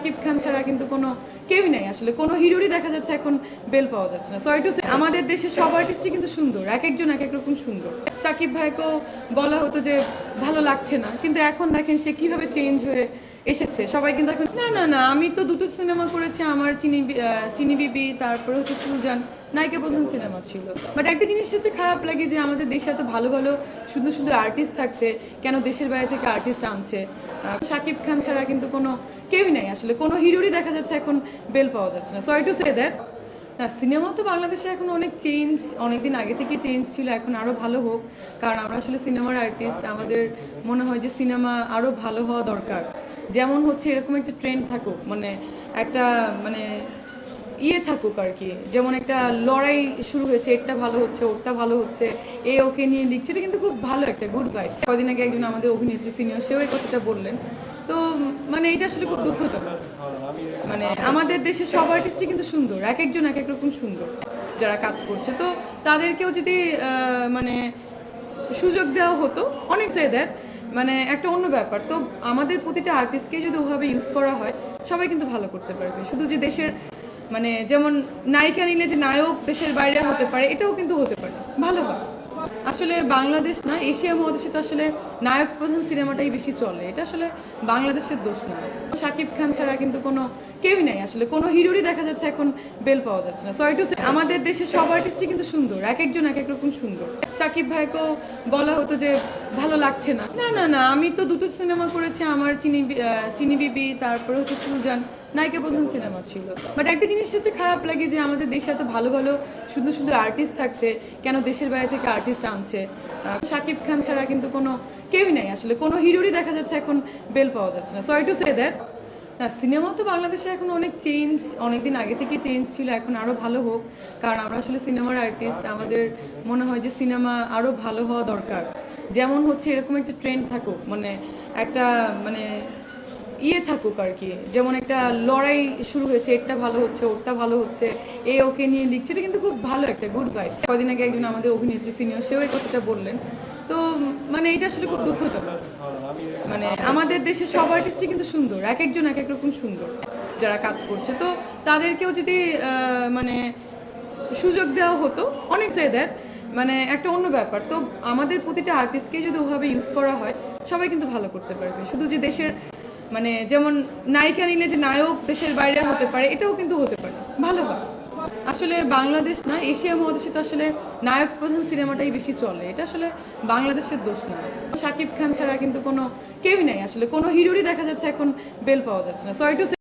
শাকিব খান ছাড়া কিন্তু কোনো কেউই নাই, আসলে কোনো হিরোরই দেখা যাচ্ছে এখন বেল পাওয়া যাচ্ছে না। সরি টু সে, আমাদের দেশের সব আর্টিস্টই কিন্তু সুন্দর, এক একজন এক এক রকম সুন্দর। শাকিব ভাইকেও বলা হতো যে ভালো লাগছে না, কিন্তু এখন দেখেন সে কিভাবে চেঞ্জ হয়ে এসেছে। সবাই কিন্তু এখন না না না, আমি তো দুটো সিনেমা করেছি, আমার চিনি বিবি, তারপরে হচ্ছে ফুলজান নায়িকা প্রধান সিনেমা ছিল। বাট একটা জিনিস হচ্ছে খারাপ লাগে যে আমাদের দেশে এত ভালো ভালো সুন্দর সুন্দর আর্টিস্ট থাকতে কেন দেশের বাইরে থেকে আর্টিস্ট আনছে। শাকিব খান ছাড়া কিন্তু কোনো কেউই নাই, আসলে কোনো হিরোরই দেখা যাচ্ছে এখন বেল পাওয়া যাচ্ছে না। Sorry to say that. না, সিনেমা তো বাংলাদেশে এখন অনেক চেঞ্জ, অনেকদিন আগে থেকে চেঞ্জ ছিল, এখন আরও ভালো হোক। কারণ আমরা আসলে সিনেমার আর্টিস্ট, আমাদের মনে হয় যে সিনেমা আরও ভালো হওয়া দরকার। যেমন হচ্ছে এরকম একটা ট্রেন্ড থাকুক, মানে একটা মানে থাকুক আর কি। যেমন একটা লড়াই শুরু হয়েছে, এটা ভালো হচ্ছে, ওটা ভালো হচ্ছে, ওকে নিয়ে লিখছে, এটা কিন্তু খুব ভালো একটা গুড বাই। কদিন আগে একজন আমাদের অভিনেত্রী সিনিয়র, সেও এই কথাটা বললেন। তো মানে এটা আসলে খুব দুঃখজনক। মানে আমাদের দেশের সব আর্টিস্টই কিন্তু সুন্দর, এক একজন এক এক রকম সুন্দর যারা কাজ করছে। তো তাদেরকেও যদি মানে সুযোগ দেওয়া হতো, অনেক সে দ্যাট, মানে একটা অন্য ব্যাপার। তো আমাদের প্রতিটা আর্টিস্টকে যদি ওভাবে ইউজ করা হয়, সবাই কিন্তু ভালো করতে পারবে। শুধু যে দেশের মানে যেমন নায়িকা নিলে যে নায়ক দেশের বাইরে হতে পারে, এটাও কিন্তু হতে পারে, ভালো হয়। আসলে বাংলাদেশ না, এশিয়া মহাদেশে তো আসলে নায়ক প্রধান সিনেমাটাই বেশি চলে, এটা আসলে বাংলাদেশের দোষ না। শাকিব খান ছাড়া কিন্তু কোনো কেউই নাই, আসলে কোনো হিরোরই দেখা যাচ্ছে এখন বেল পাওয়া যাচ্ছে না। সরি টু সে, আমাদের দেশের সব আর্টিস্টই কিন্তু সুন্দর, এক একজন এক এক রকম সুন্দর। শাকিব ভাইকেও বলা হতো যে ভালো লাগছে না, না না না, আমি তো দুটো সিনেমা করেছি, আমার চিনি বিবি, তারপরে হচ্ছে ফুলজান নায়িকা প্রধান সিনেমা ছিল। বাট একটা জিনিস হচ্ছে খারাপ লাগে যে আমাদের দেশে এত ভালো ভালো সুন্দর সুন্দর আর্টিস্ট থাকতে কেন দেশের বাইরে থেকে আর্টিস্ট আনছে। শাকিব খান ছাড়া কিন্তু কোনো কেউই নাই, আসলে কোনো হিরোরই দেখা যাচ্ছে এখন বেল পাওয়া যাচ্ছে না। Sorry to say that. না, সিনেমা তো বাংলাদেশে এখন অনেক চেঞ্জ, অনেকদিন আগে থেকে চেঞ্জ ছিল, এখন আরও ভালো হোক। কারণ আমরা আসলে সিনেমার আর্টিস্ট, আমাদের মনে হয় যে সিনেমা আরও ভালো হওয়া দরকার। যেমন হচ্ছে এরকম একটা ট্রেন্ড থাকুক, মানে একটা মানে থাকুক আর কি। যেমন একটা লড়াই শুরু হয়েছে, এটা ভালো হচ্ছে, ওটা ভালো হচ্ছে, ওকে নিয়ে লিখছে, এটা কিন্তু খুব ভালো একটা গুড বাই। কদিন আগে একজন আমাদের অভিনেত্রী সিনিয়র, সেও এই কথাটা বললেন। তো মানে এটা আসলে খুব দুঃখজনক। মানে আমাদের দেশের সব আর্টিস্টই কিন্তু সুন্দর, এক একজন এক এক রকম সুন্দর যারা কাজ করছে। তো তাদেরকেও যদি মানে সুযোগ দেওয়া হতো, অনেক সে দ্যাট, মানে একটা অন্য ব্যাপার। তো আমাদের প্রতিটা আর্টিস্টকে যদি ওভাবে ইউজ করা হয়, সবাই কিন্তু ভালো করতে পারবে। শুধু যে দেশের মানে যেমন নায়িকা নিলে যে নায়ক দেশের বাইরে হতে পারে, এটাও কিন্তু হতে পারে, ভালো হয়। আসলে বাংলাদেশ না, এশিয়া মহাদেশে তো আসলে নায়ক প্রধান সিনেমাটাই বেশি চলে, এটা আসলে বাংলাদেশের দোষ না। শাকিব খান ছাড়া কিন্তু কোনো কেউই নাই, আসলে কোনো হিরোরই দেখা যাচ্ছে এখন বেল পাওয়া যাচ্ছে না। Sorry to